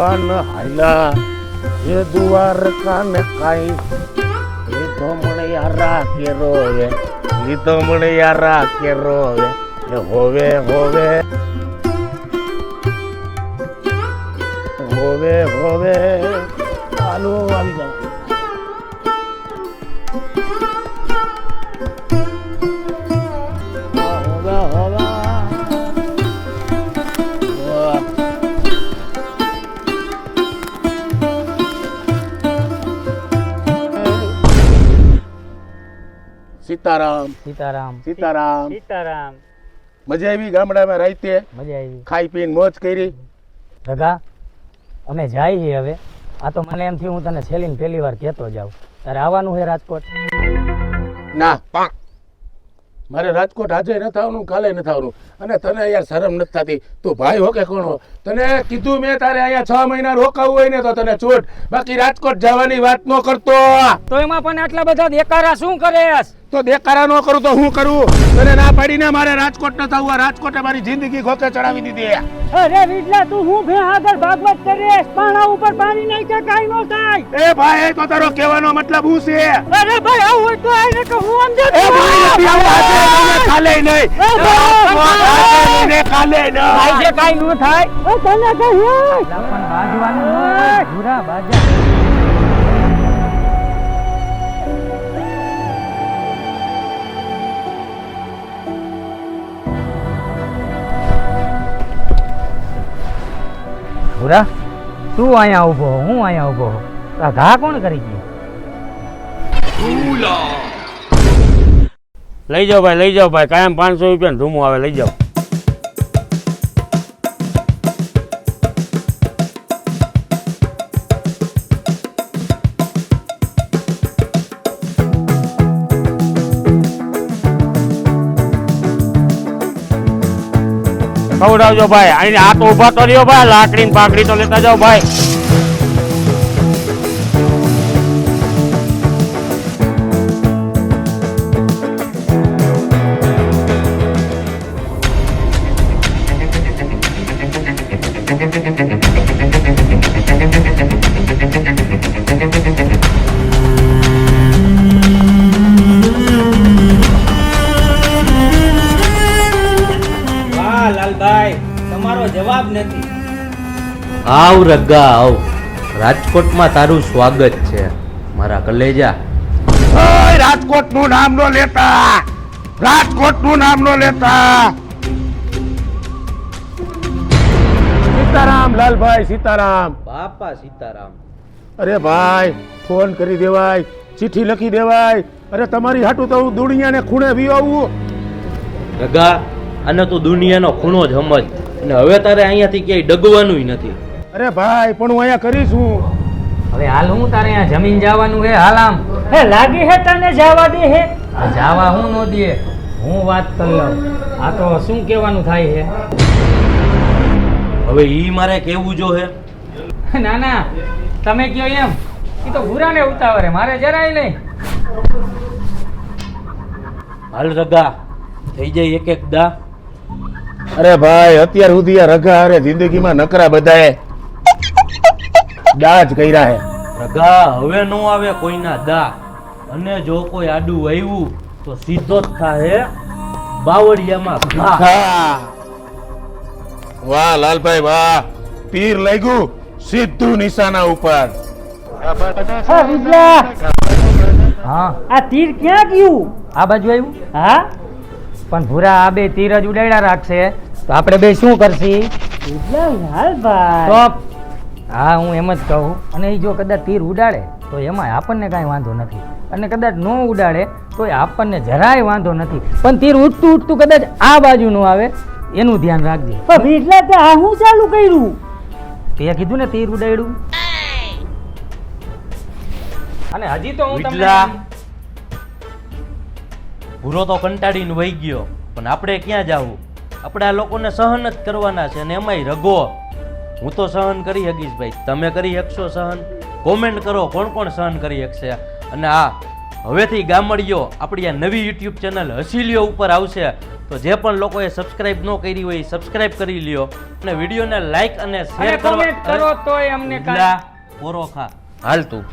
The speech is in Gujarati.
ભગવાન હાયલા એ દ્વારકા ને કાઈ એ તો મને યારા કેરો હે એ તો મને યારા કેરો હે એ હોવે હોવે હોવે હોવે ચાલો આવી જાવ હોવે હોવે સીતારામ સીતારામ સીતારામ સીતારામ. મજા આવી ગામડામાં રાઈતે મજા આવી. ખાઈ પીને મોજ કરી રઘા અમે જાય છીએ હવે. આ તો મને એમ થયું હું તને છેલ્લી ને પહેલી વાર કહેતો જાઉં. તારે આવવાનું છે રાજકોટ? ના મારે રાજકોટ આજે ન થવાનું કાલે ન થવાનું અને તને યાર શરમ નથી થતી તું ભાઈ હો કે કોણ હો તને કીધું મેં તારે અહીંયા 6 મહિના રોકાવું હોય ને તો તને છૂટ બાકી રાજકોટ જવાની વાત ન કરતો તો એમાં પણ આટલા બધા દેકારા શું કરેસ? તો દેકારા ન કરું તો હું કરું તને ના પાડીને મારે રાજકોટ ન થવું આ રાજકોટે મારી જિંદગી ખોકે ચડાવી દીધી અરે વિડલા તું હું ભે આગળ ભાગવત કરેસ? પાણા ઉપર પાણી નહીં કે કાઈ નો થાય. એ ભાઈ તો તારો કહેવાનો મતલબ શું છે અરે ભાઈ આવું હોય તો આને કે હું સમજે. એ ભાઈ નથી આવું આજે તને કાલે નહીં આજે કાલે નહીં ભાઈ જે કાઈ નો થાય તને કહ્યું પણ બાજવાનું ભૂરા બાજા. ભૂરા તું અહીંયા ઉભો હું અહીંયા ઉભો આ ઘા કોણ કરી ગયું? લઈ જાઓ ભાઈ કાયમ 500 રૂપિયા ધૂમો આવે લઈ જાઓ. ખવડાવજો ભાઈ અહીં આ તો ઉભા તો રહ્યો ભાઈ લાકડી ને પાકડી તો લેતા જાઓ ભાઈ. લાલભાઈ તમારો જવાબ નથી. આવ રગા આવ, રાજકોટમાં તારું સ્વાગત છે મારા કલેજા. ઓય રાજકોટ નું નામ નો લેતા રાજકોટ નું નામ નો લેતા. સીતારામ લાલભાઈ સીતારામ. બાપા સીતારામ. અરે ભાઈ ફોન કરી દેવાય ચિઠ્ઠી લખી દેવાય. અરે તમારી હાટું તો હું દુનિયાને ખૂણે વી આવું. રગા અને તું દુનિયાનો ખૂણો જ સમજ અને હવે તારે અહીંયાથી ક્યાંય ડગવાનું નથી. અરે ભાઈ પણ હું અહીંયા કરીશું. હવે હાલ હું તારે અહીંયા જમીન જવાનું હે હાલ આમ હે લાગી હે તને જવા દે હે જવા હું નો દે હું વાત કરી લઉં. આ તો શું કહેવાનું થાય છે? હવે ઈ મારે કેવું જો હે? ના ના તમે કયો એમ. એ તો ભૂરાને ઉતાવળે મારે જરાય નહીં. હાલ રગા થઈ જાય એક દા. અરે ભાઈ અત્યાર સુધી આ રઘા અરે જિંદગીમાં નકરા બધાએ દાજ કર્યા હે. રગા હવે નો આવે કોઈના દા અને જો કોઈ આડું આવ્યું તો સીધો જ થાય બાવળિયામાં ઘા. હા. વાહ લાલભાઈ વાહ તીર લાગ્યું સીધું નિશાના ઉપર. હા આ તીર ક્યાં ગયું? આ બાજુ આવ્યું. હા પણ ભૂરા આ બે તીર જ ઉડાડ્યા રાખશે તો આપણે બે શું કરશી? હા હું એમ જ કહું. અને એ જો કદાચ તીર ઉડાડે તો એમાં આપણને કાંઈ વાંધો નથી અને કદાચ ન ઉડાડે તો આપણને જરાય વાંધો નથી. પણ તીર ઉડતું ઉડતું કદાચ આ બાજુ ન આવે એનું ધ્યાન રાખજે. એટલે તે આ હું ચાલુ કર્યું? તે કીધું ને તીર ઉડાડ્યું. અને હજી તો હું તમને ભૂરો તો કંટાળીને વહી ગયો પણ આપણે ક્યાં જાવું? આપણે આ લોકોને સહન જ કરવાના છે અને એમાંય રગો. હું તો સહન કરી શકીશ ભાઈ, તમે કરી શકશો સહન? કોમેન્ટ કરો કોણ કોણ સહન કરી શકશે. અને આ હવેથી ગામડીઓ આપણી આ નવી યુટ્યુબ ચેનલ હસીલીઓ ઉપર આવશે તો જે પણ લોકોએ સબસ્ક્રાઇબ ન કરી હોય એ સબસ્ક્રાઇબ કરી લ્યો અને વિડીયોને લાઈક અને અને શેર comment કરો તોય અમને કાંઈ પોરો ખા હાલ તું